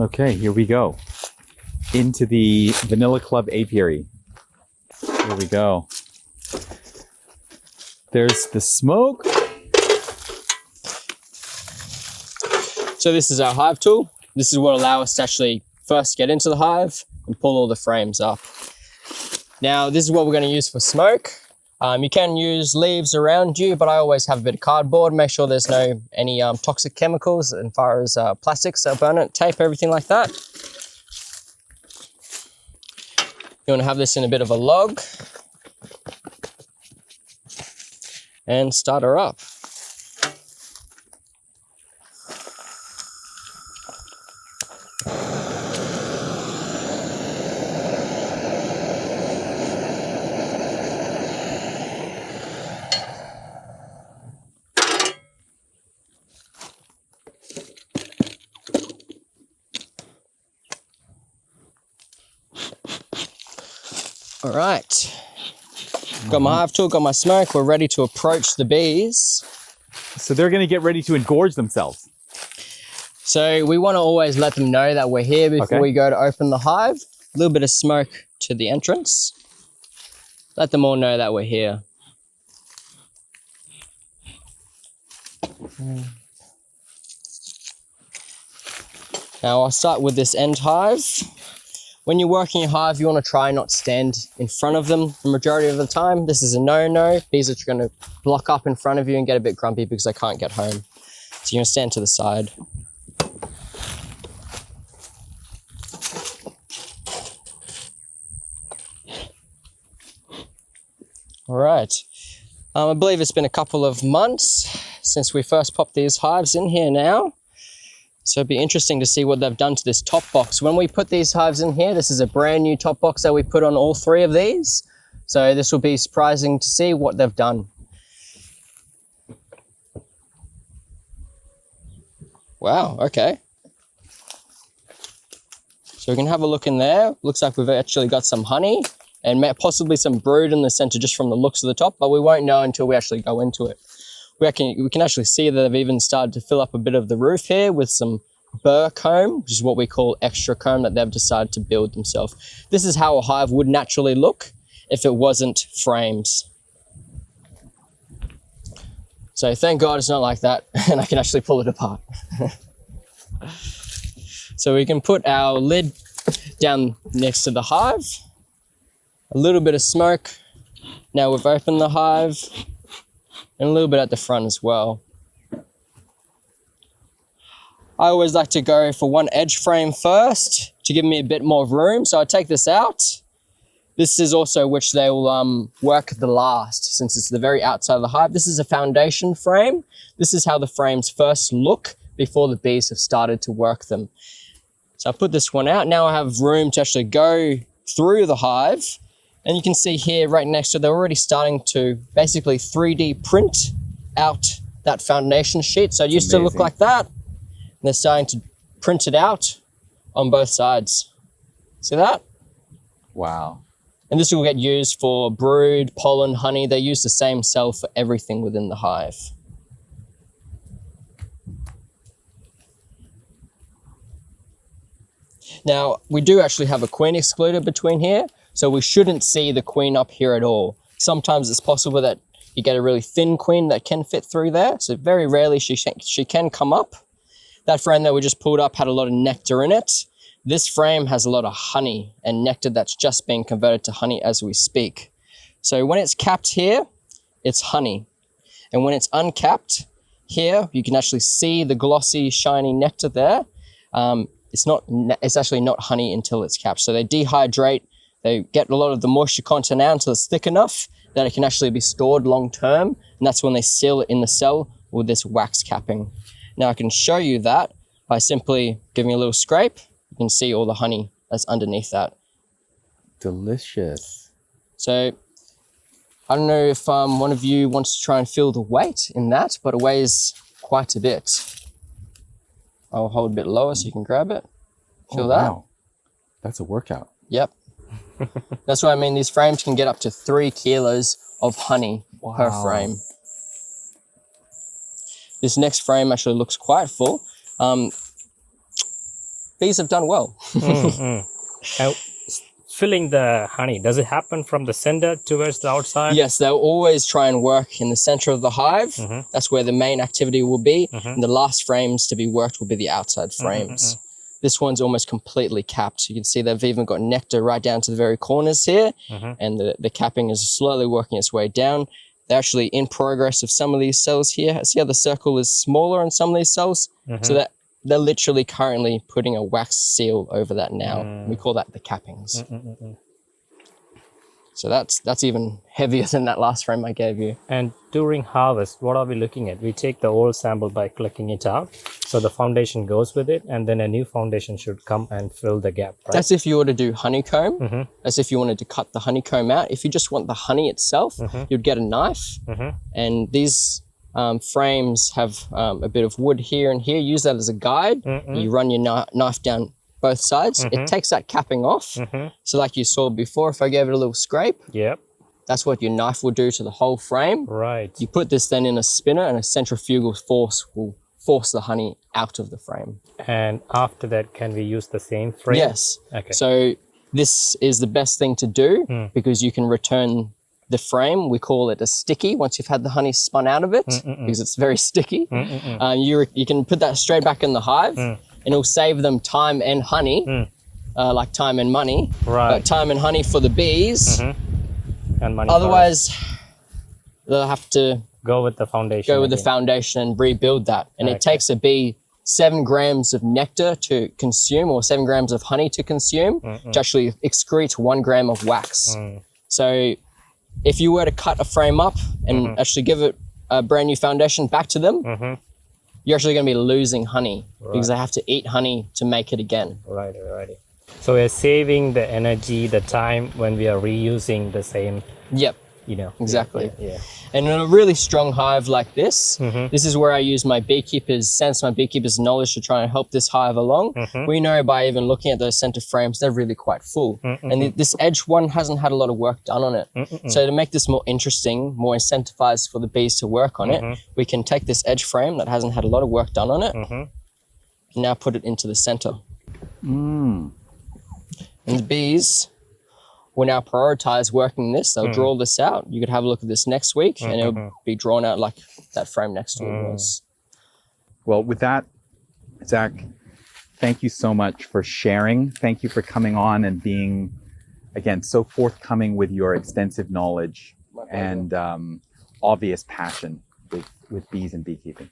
Okay, here we go. Into the Vanilla Club apiary. Here we go. There's the smoke. So this is our hive tool. This is what allows us to actually first get into the hive and pull all the frames up. Now, this is what we're going to use for smoke. You can use leaves around you, but I always have a bit of cardboard. Make sure there's no any toxic chemicals as far as plastics, burn it, tape, everything like that. You want to have this in a bit of a log and start her up. All right, got my hive tool, got my smoke. We're ready to approach the bees. So they're going to get ready to engorge themselves. So we want to always let them know that we're here before we go to open the hive. A little bit of smoke to the entrance. Let them all know that we're here. Now I'll start with this end hive. When you're working your hive, you want to try not stand in front of them the majority of the time. This is a no-no. Bees are going to block up in front of you and get a bit grumpy because they can't get home. So you're going to stand to the side. All right. I believe it's been a couple of months since we first popped these hives in here now. So it'd be interesting to see what they've done to this top box. When we put these hives in here, this is a brand new top box that we put on all three of these. So this will be surprising to see what they've done. Wow, okay. So we can have a look in there. Looks like we've actually got some honey and possibly some brood in the center just from the looks of the top, but we won't know until we actually go into it. We can actually see that they've even started to fill up a bit of the roof here with some burr comb, which is what we call extra comb that they've decided to build themselves. This is how a hive would naturally look if it wasn't frames. So thank God it's not like that and I can actually pull it apart. So we can put our lid down next to the hive. A little bit of smoke. Now we've opened the hive. And a little bit at the front as well. I always like to go for one edge frame first to give me a bit more room. So I take this out. This is also which they will work the last, since it's the very outside of the hive. This is a foundation frame. This is how the frames first look before the bees have started to work them. So I put this one out. Now I have room to actually go through the hive. And you can see here right next to it, they're already starting to basically 3D print out that foundation sheet. So it used to look like that. And they're starting to print it out on both sides. See that? Wow. And this will get used for brood, pollen, honey. They use the same cell for everything within the hive. Now, we do actually have a queen excluder between here. So we shouldn't see the queen up here at all. Sometimes it's possible that you get a really thin queen that can fit through there. So very rarely she can come up. That frame that we just pulled up had a lot of nectar in it. This frame has a lot of honey and nectar that's just being converted to honey as we speak. So when it's capped here, it's honey. And when it's uncapped here, you can actually see the glossy, shiny nectar there. It's actually not honey until it's capped. So they dehydrate. They get a lot of the moisture content out until it's thick enough that it can actually be stored long term. And that's when they seal it in the cell with this wax capping. Now I can show you that by simply giving a little scrape. You can see all the honey that's underneath that. Delicious. So I don't know if one of you wants to try and feel the weight in that, but it weighs quite a bit. I'll hold a bit lower so you can grab it. Feel that? Wow. That's a workout. Yep. That's what I mean. These frames can get up to 3 kilos of honey per frame. This next frame actually looks quite full. bees have done well. Now, filling the honey, does it happen from the center towards the outside? Yes, they'll always try and work in the center of the hive. That's where the main activity will be. And the last frames to be worked will be the outside frames. This one's almost completely capped. You can see they've even got nectar right down to the very corners here. And the capping is slowly working its way down. They're actually in progress of some of these cells here. See how the circle is smaller on some of these cells? So that they're literally currently putting a wax seal over that now. We call that the cappings. So that's even heavier than that last frame I gave you. And during harvest, what are we looking at? We take the old sample by clicking it out. So the foundation goes with it, and then a new foundation should come and fill the gap, right? That's if you were to do honeycomb. That's if you wanted to cut the honeycomb out. If you just want the honey itself, you'd get a knife. And these frames have a bit of wood here and here. Use that as a guide. You run your knife down both sides. It takes that capping off. So like you saw before, if I gave it a little scrape, that's what your knife will do to the whole frame. Right. You put this then in a spinner, and a centrifugal force will force the honey out of the frame. And after that, can we use the same frame? Yes. Okay. So this is the best thing to do because you can return the frame. We call it a sticky once you've had the honey spun out of it because it's very sticky. You can put that straight back in the hive and it'll save them time and honey, like time and money. Right. But time and honey for the bees. And money. Otherwise, they'll have to go with the foundation. Go with the foundation and rebuild that. And it takes a bee 7 grams of nectar to consume or 7 grams of honey to consume to actually excrete 1 gram of wax. So if you were to cut a frame up and actually give it a brand new foundation back to them, you're actually going to be losing honey because they have to eat honey to make it again. Right. So we're saving the energy, the time when we are reusing the same. Yep. You know. Exactly. Yeah. And in a really strong hive like this, this is where I use my beekeeper's sense, my beekeeper's knowledge to try and help this hive along. We know by even looking at those center frames, they're really quite full. And this edge one hasn't had a lot of work done on it. So to make this more interesting, more incentivized for the bees to work on it, we can take this edge frame that hasn't had a lot of work done on it and now put it into the center. And the bees will now prioritize working this. They'll draw this out. You could have a look at this next week and it'll be drawn out like that frame next to it was. Well, with that, Zach, thank you so much for sharing. Thank you for coming on and being, again, so forthcoming with your extensive knowledge and obvious passion with bees and beekeeping.